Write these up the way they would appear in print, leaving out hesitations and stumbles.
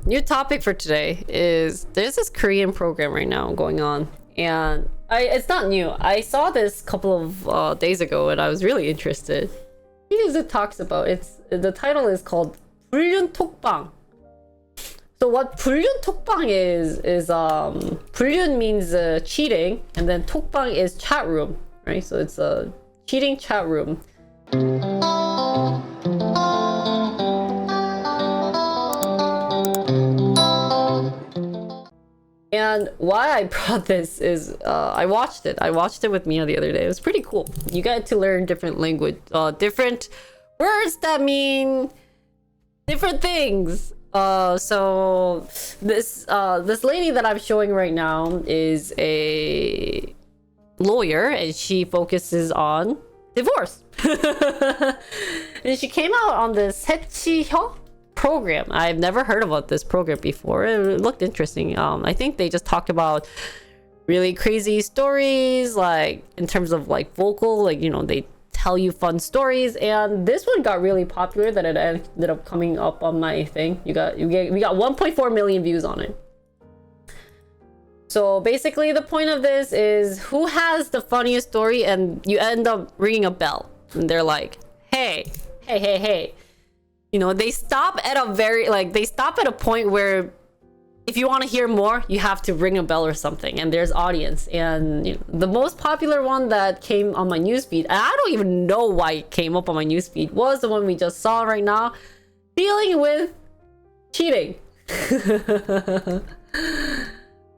new topic for today is there's this Korean program right now going on, and it's not new. I saw this a couple of days ago, and I was really interested because it talks about the title is called 불륜 톡방. So what 불륜 톡방 is 불륜 means cheating, and then 톡방 is chat room, right? So it's a cheating chat room. And why I brought this is I watched it with Mia the other day. It was pretty cool. You get to learn different language, different words that mean different things. So this lady that I'm showing right now is a lawyer, and she focuses on divorce. And she came out on this 해치혀 program. I've never heard about this program before. It looked interesting. I think they just talked about really crazy stories, like in terms of like vocal, like, you know, they tell you fun stories, and this one got really popular that it ended up coming up on my thing. We got 1.4 million views on it. So basically the point of this is who has the funniest story, and you end up ringing a bell, and they're like, hey, you know, they stop at a point where if you want to hear more, you have to ring a bell or something, and there's audience. And you know, the most popular one that came on my newsfeed, and I don't even know why it came up on my newsfeed, was the one we just saw right now, dealing with cheating.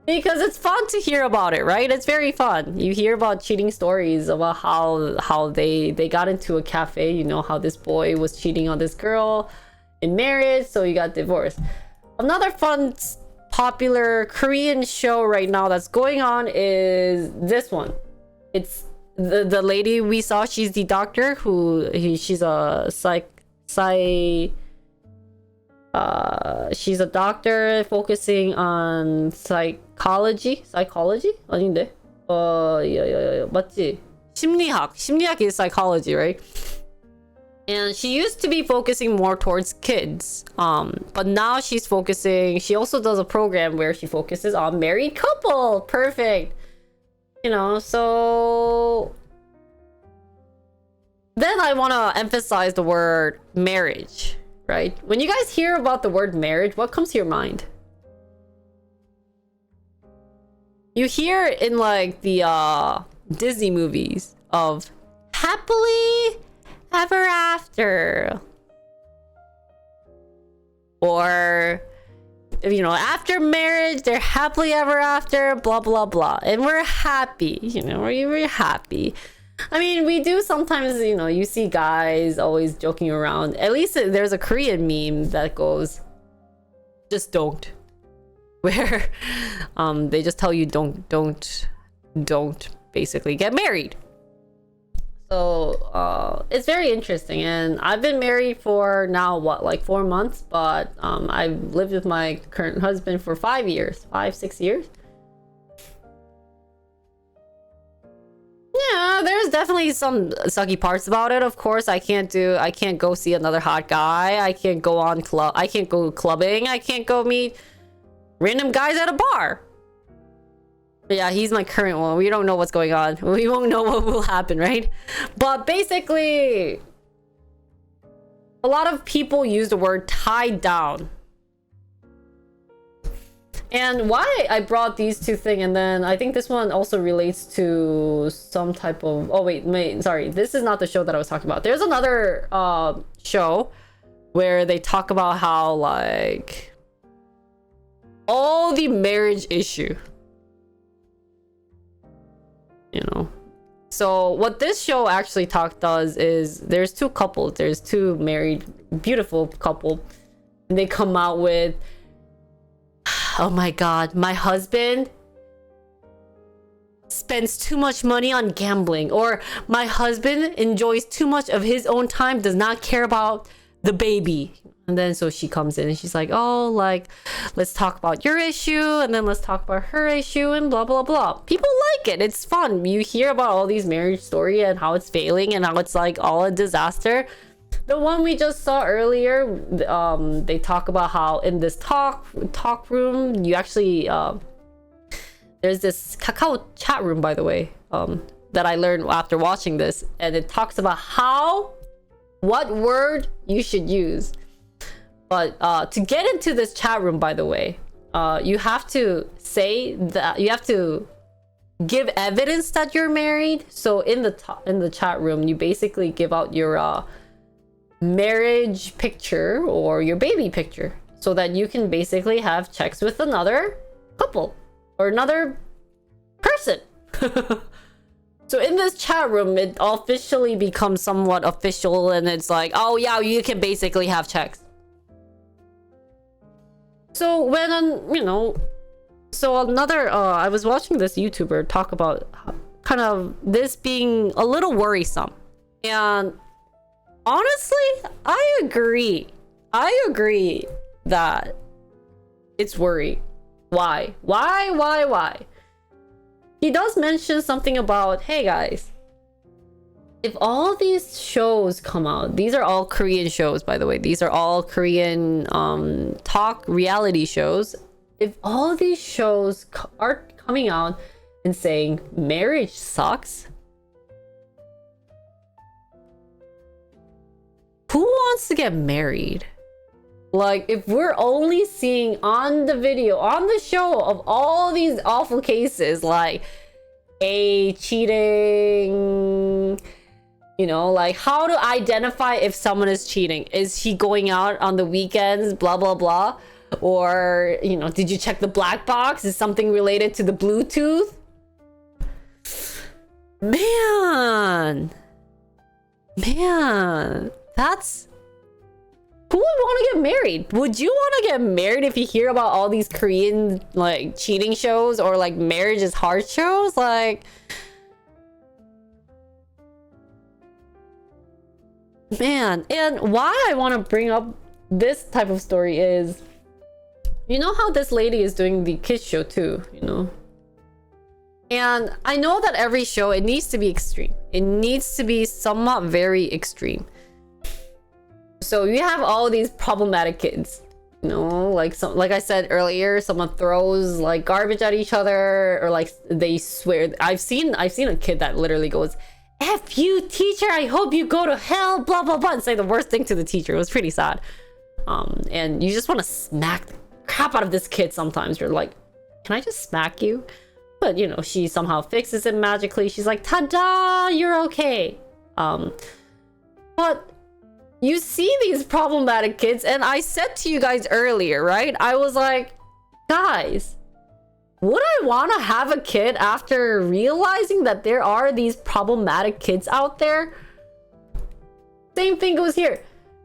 Because it's fun to hear about it, right? It's very fun. You hear about cheating stories about how they got into a cafe, you know, how this boy was cheating on this girl in marriage, so he got divorced. Another fun popular Korean show right now that's going on is this one. It's the lady we saw. She's the doctor she's a she's a doctor focusing on psychology? 아닌데? yeah, 맞지? 심리학 is psychology, right? And she used to be focusing more towards kids, but now she also does a program where she focuses on married couple. Perfect. You know, so then I want to emphasize the word marriage, right? When you guys hear about the word marriage, what comes to your mind? You hear in like the Disney movies of happily ever after, or you know, after marriage they're happily ever after, blah blah blah, and we're happy, you know, we're happy. I mean, we do sometimes, you know, you see guys always joking around. At least there's a Korean meme that goes, just don't, where they just tell you don't basically get married. So it's very interesting, and I've been married for now like 4 months, but I've lived with my current husband for 6 years. Yeah, there's definitely some sucky parts about it. Of course, I can't go see another hot guy. I can't go clubbing. I can't go meet random guys at a bar. Yeah, he's my current one. We don't know what's going on. We won't know what will happen, right? But basically, a lot of people use the word tied down. And why I brought these two things, and then I think this one also relates to some type of... Oh, wait, sorry. This is not the show that I was talking about. There's another show where they talk about how, like, all the marriage issue, you know. So what this show actually does is there's two couples. There's two married, beautiful couple. And they come out with, oh my god, my husband spends too much money on gambling, or my husband enjoys too much of his own time, does not care about the baby. And then so she comes in and she's like, oh, like, let's talk about your issue, and then let's talk about her issue, and blah blah blah. People like it. It's fun. You hear about all these marriage story and how it's failing and how it's like all a disaster. The one we just saw earlier, they talk about how in this talk room, you actually there's this Kakao chat room, by the way, that I learned after watching this, and it talks about what word you should use. But to get into this chat room, by the way, you have to say that you have to give evidence that you're married. So in the chat room, you basically give out your marriage picture or your baby picture, so that you can basically have sex with another couple or another person. So in this chat room, it officially becomes somewhat official, and it's like, oh yeah, you can basically have sex. So when another I was watching this YouTuber talk about kind of this being a little worrisome, and honestly, I agree that it's worry. Why? He does mention something about, hey guys, if all these shows come out, these are all Korean shows, by the way, these are all Korean talk reality shows. If all these shows are coming out and saying marriage sucks, who wants to get married? Like, if we're only seeing on the video, on the show, of all these awful cases, like cheating, like how to identify if someone is cheating. Is he going out on the weekends, blah, blah, blah? Or, did you check the black box? Is something related to the Bluetooth? Man, that's... Who would want to get married? Would you want to get married if you hear about all these Korean, like, cheating shows or, like, marriage is hard shows? Like... Man, and why I want to bring up this type of story is, you know how this lady is doing the kids show too, And I know that every show, it needs to be extreme. It needs to be somewhat very extreme. So you have all these problematic kids, like I said earlier, someone throws like garbage at each other, or like they swear. I've seen a kid that literally goes, "F you, teacher, I hope you go to hell," blah blah blah, and say the worst thing to the teacher. It was pretty sad. And you just want to smack the crap out of this kid sometimes. You're like, can I just smack you? But she somehow fixes it magically. She's like, ta-da, you're okay. But you see these problematic kids, and I said to you guys earlier, right? I was like, guys, would I want to have a kid after realizing that there are these problematic kids out there? Same thing goes here.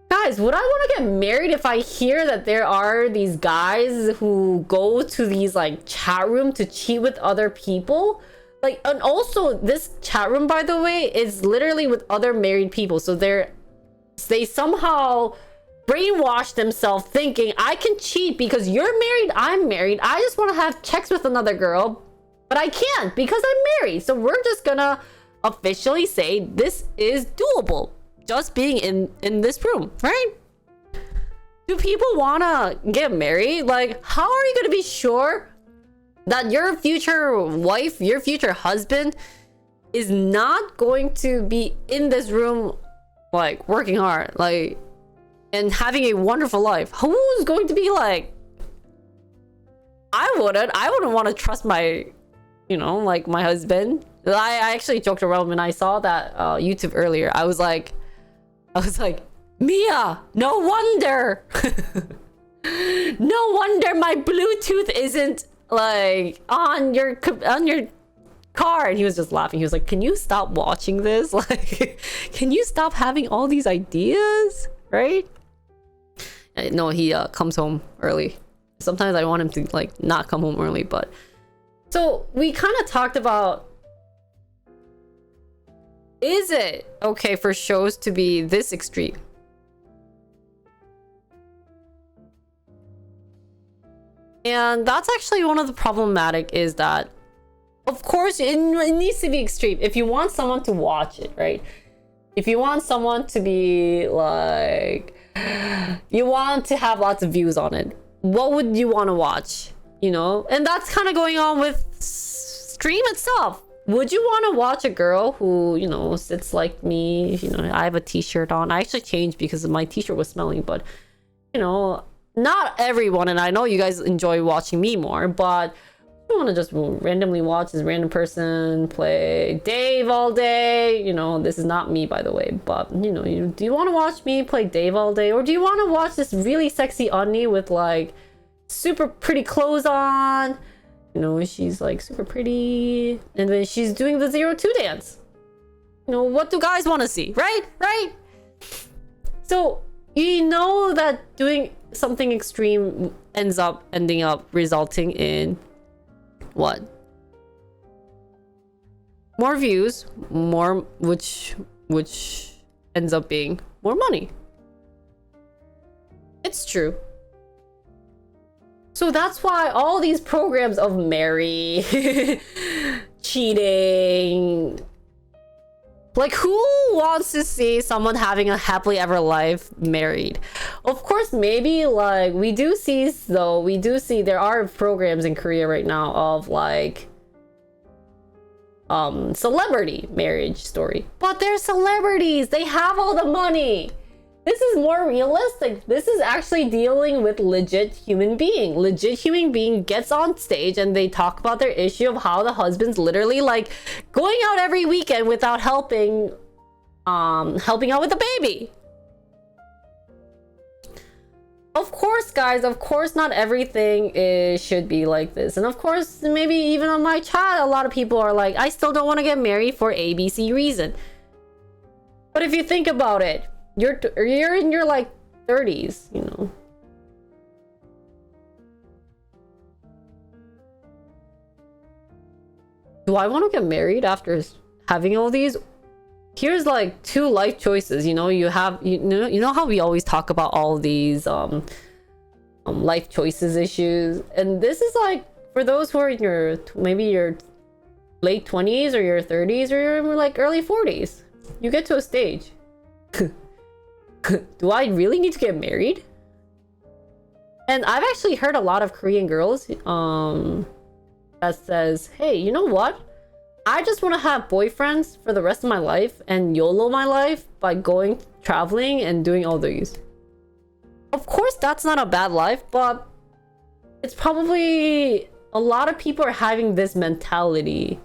Guys, would I want to get married if I hear that there are these guys who go to these like chat room to cheat with other people? Like, and also this chat room, by the way, is literally with other married people. So they somehow brainwash themselves thinking, I can cheat because you're married, I'm married. I just want to have sex with another girl, but I can't because I'm married. So we're just gonna officially say this is doable. Just being in this room, right? Do people want to get married? Like, how are you going to be sure that your future wife, your future husband is not going to be in this room, like, working hard, like, and having a wonderful life? Who's going to be like, I wouldn't want to trust my, like, my husband. I actually joked around when I saw that YouTube earlier. I was like, Mia, no wonder. No wonder my Bluetooth isn't like on your car. And he was just laughing. He was like, can you stop watching this? Like, can you stop having all these ideas? Right? No, he comes home early. Sometimes I want him to like not come home early, but so we kind of talked about, is it okay for shows to be this extreme? And that's actually one of the problematic, is that, of course, it needs to be extreme if you want someone to watch it, right? if you want someone to be like, you want to have lots of views on it, what would you want to watch? You know, and that's kind of going on with stream itself. Would you want to watch a girl who, you know, sits like me? You know, I have a t-shirt on. I actually changed because my t-shirt was smelling, but you know, not everyone, and I know you guys enjoy watching me more, but you want to just randomly watch this random person play Dave all day. You know, this is not me, by the way, but you know, do you want to watch me play Dave all day, or do you want to watch this really sexy Onni with like super pretty clothes on? You know, she's like super pretty, and then she's doing the 0-2 dance. You know, what do guys want to see, right? Right? So you know that doing something extreme ending up resulting in what? More views, more, which ends up being more money. It's true. So that's why all these programs of marry, cheating, like who wants to see someone having a happily ever life married? Of course, maybe like we do see there are programs in Korea right now of like celebrity marriage story, but they're celebrities, they have all the money. This is more realistic. This is actually dealing with legit human being. Legit human being gets on stage and they talk about their issue of how the husband's literally like going out every weekend without helping out with the baby. Of course, guys, of course not everything should be like this. And of course, maybe even on my chat, a lot of people are like, I still don't want to get married for ABC reason. But if you think about it, you're in your like 30s, you know. Do I want to get married after having all these? Here's like 2 life choices. You know, you know how we always talk about all these life choices issues, and this is like for those who are in your maybe your late 20s or your 30s or your like early 40s. You get to a stage. Do I really need to get married? And I've actually heard a lot of Korean girls that says, hey, you know what? I just want to have boyfriends for the rest of my life and YOLO my life by going traveling and doing all these. Of course, that's not a bad life, but it's probably a lot of people are having this mentality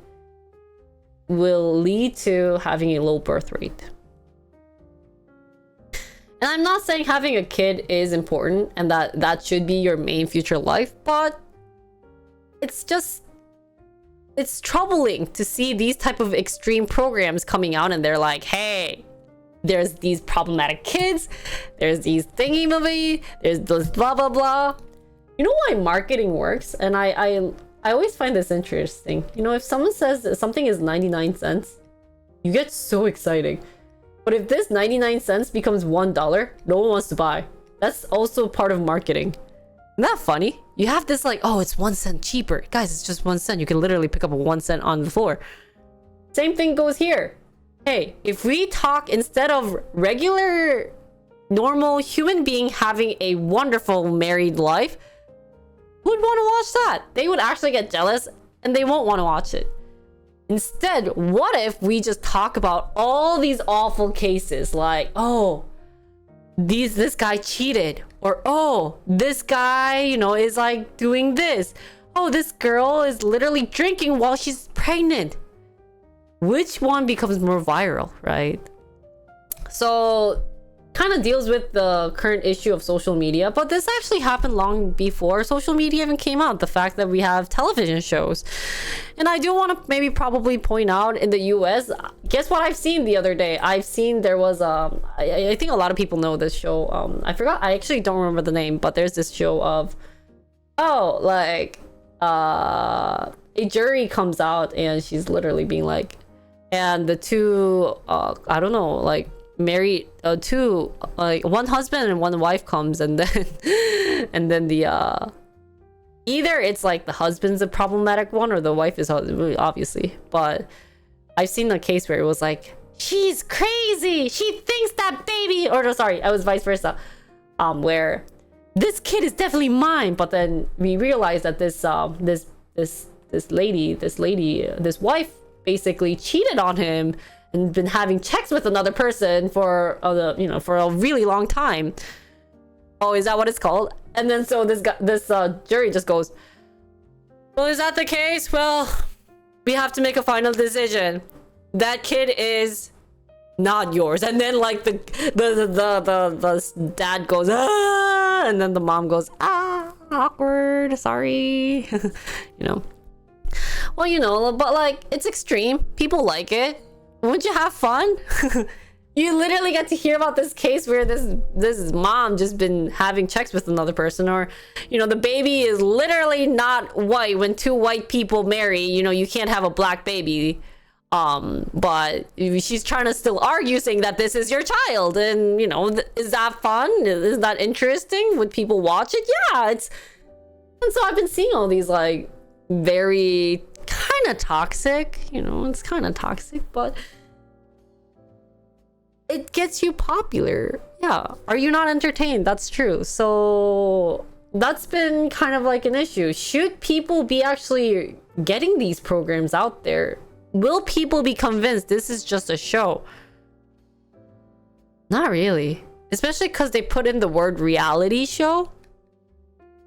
will lead to having a low birth rate. And I'm not saying having a kid is important and that should be your main future life, but it's troubling to see these type of extreme programs coming out and they're like, hey, there's these problematic kids, there's these thingy-mabby, there's this blah blah blah. You know why marketing works? And I always find this interesting. You know, if someone says that something is 99 cents, you get so excited. But if this 99 cents becomes $1, no one wants to buy. That's also part of marketing. Isn't that funny? You have this like, oh, it's 1 cent cheaper. Guys, it's just 1 cent. You can literally pick up a 1 cent on the floor. Same thing goes here. Hey, if we talk instead of regular, normal human being having a wonderful married life, who'd want to watch that? They would actually get jealous and they won't want to watch it. Instead, what if we just talk about all these awful cases like, oh, this guy cheated, or oh, this guy, you know, is like doing this. Oh, this girl is literally drinking while she's pregnant. Which one becomes more viral, right? So kind of deals with the current issue of social media, but this actually happened long before social media even came out. The fact that we have television shows. And I do want to maybe probably point out in the US, guess what I've seen the other day? I've seen there was I think a lot of people know this show. I actually don't remember the name, but there's this show of a jury comes out and she's literally being like, and the two I don't know, like married two, like one husband and one wife comes, and then and then the either it's like the husband's a problematic one or the wife is, obviously, but I've seen a case where it was like she's crazy. She thinks that baby, or no, sorry, I was vice versa. Where this kid is definitely mine, but then we realized that this wife basically cheated on him and been having sex with another person for for a really long time. Oh, is that what it's called? And then so this jury just goes, well, is that the case? Well, we have to make a final decision. That kid is not yours. And then like the dad goes, ah, and then the mom goes, ah, awkward, sorry. Well, but like, it's extreme. People like it. Wouldn't you have fun? You literally get to hear about this case where this mom just been having sex with another person, or the baby is literally not white. When two white people marry, you can't have a black baby. But she's trying to still argue, saying that this is your child, and is that fun? Is that interesting? Would people watch it? Yeah, and so I've been seeing all these like very kind of toxic, it's kind of toxic, but it gets you popular. Yeah. Are you not entertained? That's true. So that's been kind of like an issue. Should people be actually getting these programs out there? Will people be convinced this is just a show? Not really. Especially because they put in the word reality show.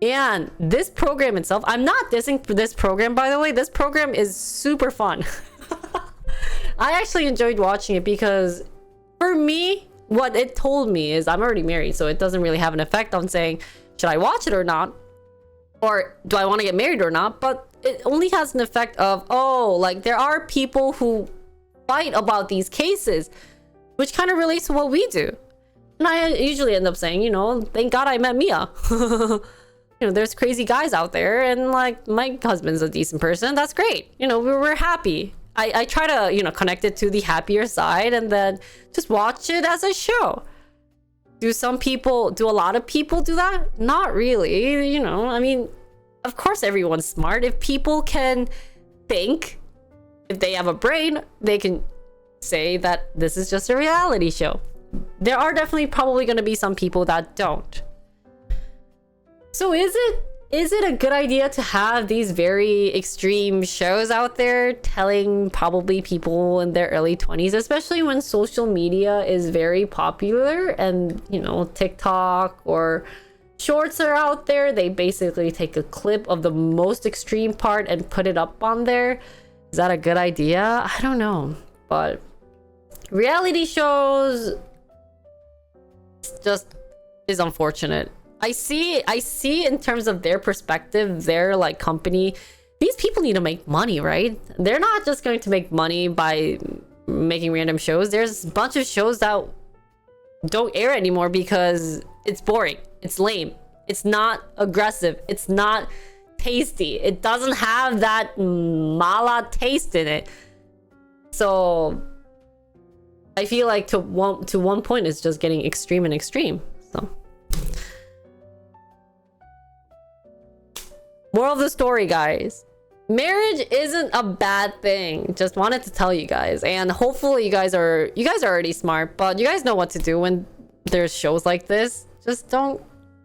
And this program itself, I'm not dissing for this program, by the way. This program is super fun. I actually enjoyed watching it because for me, what it told me is I'm already married, so it doesn't really have an effect on saying, should I watch it or not? Or do I want to get married or not? But it only has an effect of, oh, like there are people who fight about these cases, which kind of relates to what we do. And I usually end up saying, thank God I met Mia. There's crazy guys out there, and like my husband's a decent person. That's great. We're happy. I try to, connect it to the happier side and then just watch it as a show. Do a lot of people do that? Not really. I mean, of course everyone's smart. If people can think, if they have a brain, they can say that this is just a reality show. There are definitely probably going to be some people that don't. So is it a good idea to have these very extreme shows out there telling probably people in their early 20s, especially when social media is very popular and, TikTok or shorts are out there? They basically take a clip of the most extreme part and put it up on there. Is that a good idea? I don't know. But reality shows just is unfortunate. I see in terms of their perspective, their like company, these people need to make money, right? They're not just going to make money by making random shows. There's a bunch of shows that don't air anymore because it's boring, it's lame, it's not aggressive, it's not tasty, it doesn't have that mala taste in it. So I feel like to one point it's just getting extreme and extreme. So moral of the story, guys, marriage isn't a bad thing. Just wanted to tell you guys, and hopefully you guys are already smart, but you guys know what to do when there's shows like this. Just don't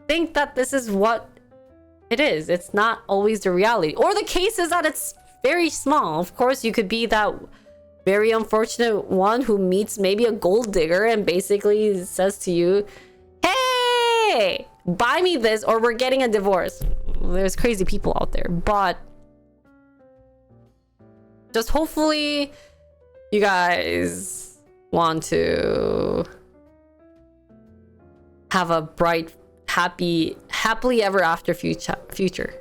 think that this is what it is. It's not always the reality, or the case is that it's very small. Of course, you could be that very unfortunate one who meets maybe a gold digger and basically says to you, hey, buy me this or we're getting a divorce. There's crazy people out there, but just hopefully you guys want to have a bright, happily ever after future.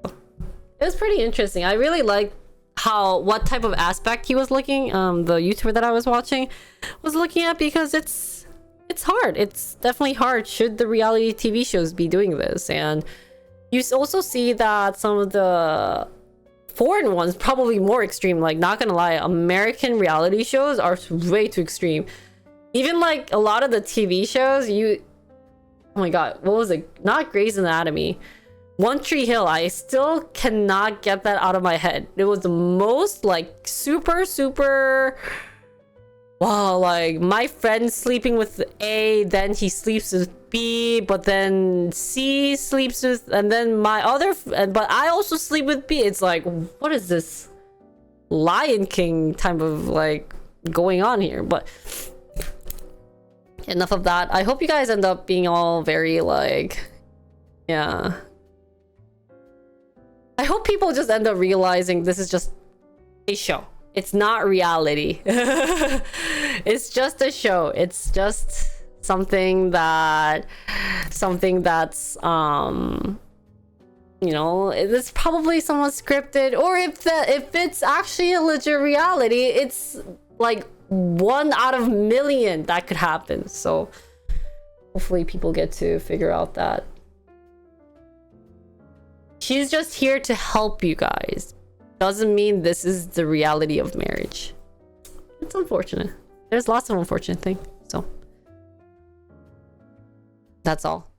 It was pretty interesting. I really liked what type of aspect he was looking, the YouTuber that I was watching was looking at, because it's hard. It's definitely hard should the reality TV shows be doing this. And you also see that some of the foreign ones probably more extreme. Like, not gonna lie, American reality shows are way too extreme. Even like a lot of the TV shows, oh my god, what was it? Not Grey's Anatomy, One Tree Hill, I still cannot get that out of my head. It was the most like super wow, like my friend sleeping with A, then he sleeps with B, but then C sleeps with, and then my other, but I also sleep with B. It's like, what is this Lion King type of like going on here? But enough of that. I hope you guys end up being all very like, yeah. I hope people just end up realizing this is just a show. It's not reality. It's just a show. It's just something that's you know, it's probably somewhat scripted, or if it's actually a legit reality, it's like 1 out of a million that could happen. So hopefully people get to figure out that she's just here to help you guys. Doesn't mean this is the reality of marriage. It's unfortunate. There's lots of unfortunate things. So that's all.